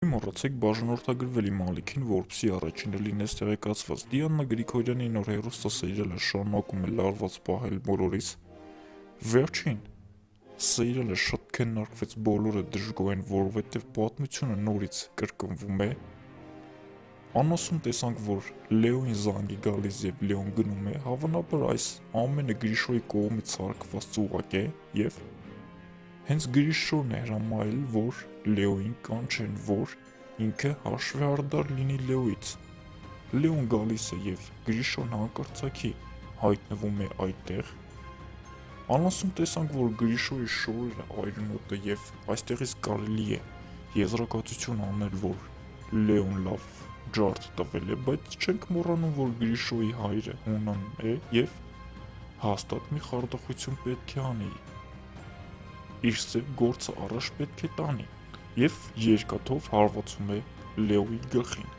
Մի մոռացեք բաժանորդագրվել իմ ալիքին, որպեսզի առաջինը լինես տեղեկացված։ Դիանա Գրիգորյանի նոր հեռուստասերիալը շարունակում է լարված պահել բոլորիս։ Վերջին սերիալը շատ քննարկվեց, բոլորը դժգոհ են, որովհետև պատմությունը նորից կրկնվում է։ Անասուն տեսանք, որ Լեոին զանգ է գալիս և Լեոն գնում է, հավանաբար այս ամենը Գրիշոյի կողմից հարկված ծուղակ է և հենց Գրիշոն է հրամայել, որ Լեոին կանչեն, որ ինքը հաշվեհարդար լինի Լեոից։ Լեոն գալիս է և Գրիշոն հանկարծակի հայտնվում է այդտեղ։ Անասուն տեսանք, որ Գրիշոյի շորերը այրունոտ է և այստեղից կարելի է եզրակացություն անել, որ Լեոն լավ ջարդ տվել է, բայց չենք մոռանում, որ Գրիշոյի հայրը Հունան է և հաստատ մի խարդախություն պետք է անի, իր սև գործը առաջ պետք է տանի և երկաթով հարվածում է Լեոյի գլխին։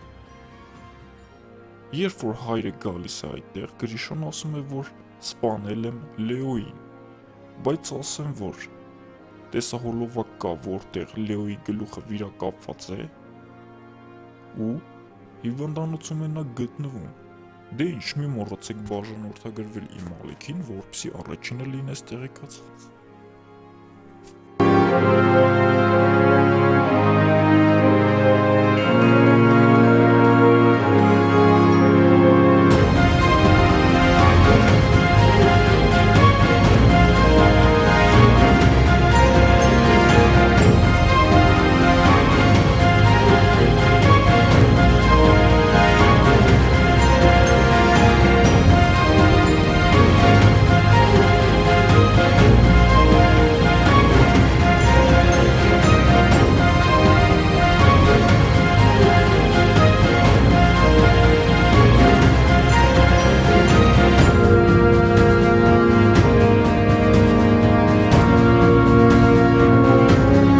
Երբ որ հայրը գալիս է այդտեղ, Գրիշոն ասում է, որ սպանել եմ Լեոյին, բայց ասեմ, որ տեսահոլովակ կա, որտեղ Լեոյի գլուխը վիրակապված է ու հիվանդանոցում է նա գտնվում։ Դե ինչ, մի մոռացեք բաժանորդագրվել իմ ալիքին, որպեսզի առաջինը լինես տեղեկացված։